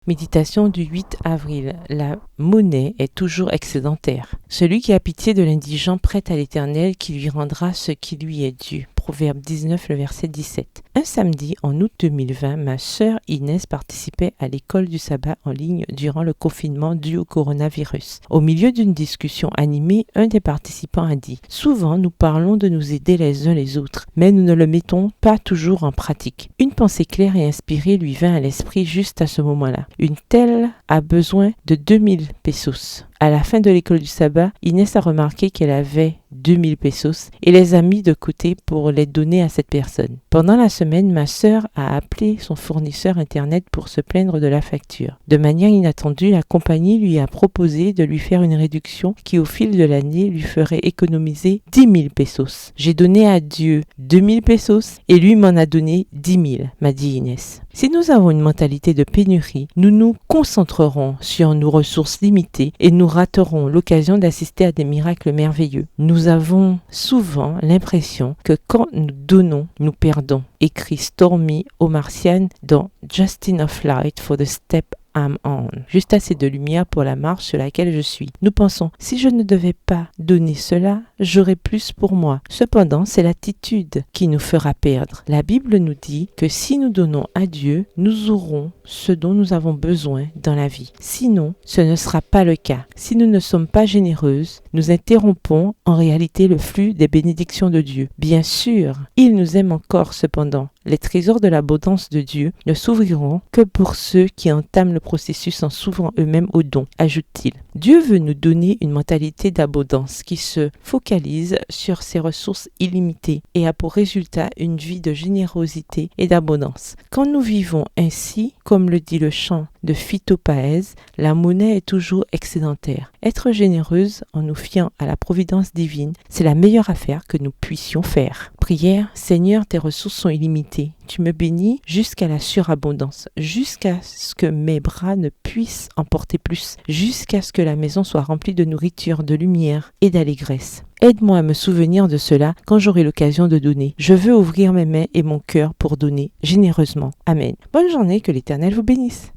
Méditation du 8 avril. La monnaie est toujours excédentaire. Celui qui a pitié de l'indigent prête à l'Éternel qui lui rendra ce qui lui est dû. Proverbe 19, le verset 17. Un samedi, en août 2020, ma sœur Inès participait à l'école du sabbat en ligne durant le confinement dû au coronavirus. Au milieu d'une discussion animée, un des participants a dit « Souvent, nous parlons de nous aider les uns les autres, mais nous ne le mettons pas toujours en pratique. » Une pensée claire et inspirée lui vint à l'esprit juste à ce moment-là. Une telle a besoin de 2000 pesos. À la fin de l'école du sabbat, Inès a remarqué qu'elle avait 2000 pesos et les a mis de côté pour les donner à cette personne. Pendant la semaine, ma sœur a appelé son fournisseur Internet pour se plaindre de la facture. De manière inattendue, la compagnie lui a proposé de lui faire une réduction qui, au fil de l'année, lui ferait économiser 10 000 pesos. J'ai donné à Dieu 2000 pesos et lui m'en a donné 10 000, m'a dit Inès. Si nous avons une mentalité de pénurie, nous nous concentrerons sur nos ressources limitées et nous raterons l'occasion d'assister à des miracles merveilleux. Nous avons souvent l'impression que quand nous donnons, nous perdons. Écrit Stormy Omartian dans Just Enough Light for the Step I'm on. Juste assez de lumière pour la marche sur laquelle je suis. Nous pensons, si je ne devais pas donner cela, j'aurais plus pour moi. Cependant, c'est l'attitude qui nous fera perdre. La Bible nous dit que si nous donnons à Dieu, nous aurons ce dont nous avons besoin dans la vie. Sinon, ce ne sera pas le cas. Si nous ne sommes pas généreuses, nous interrompons en réalité le flux des bénédictions de Dieu. Bien sûr, il nous aime encore cependant. Les trésors de l'abondance de Dieu ne s'ouvriront que pour ceux qui entament le processus en s'ouvrant eux-mêmes au don, ajoute-t-il. Dieu veut nous donner une mentalité d'abondance qui se focalise sur ses ressources illimitées et a pour résultat une vie de générosité et d'abondance. Quand nous vivons ainsi, comme le dit le chant de Fito Páez, la monnaie est toujours excédentaire. Être généreuse en nous fiant à la providence divine, c'est la meilleure affaire que nous puissions faire. Prière, Seigneur, tes ressources sont illimitées. Tu me bénis jusqu'à la surabondance, jusqu'à ce que mes bras ne puissent en porter plus, jusqu'à ce que la maison soit remplie de nourriture, de lumière et d'allégresse. Aide-moi à me souvenir de cela quand j'aurai l'occasion de donner. Je veux ouvrir mes mains et mon cœur pour donner généreusement. Amen. Bonne journée, que l'Éternel vous bénisse.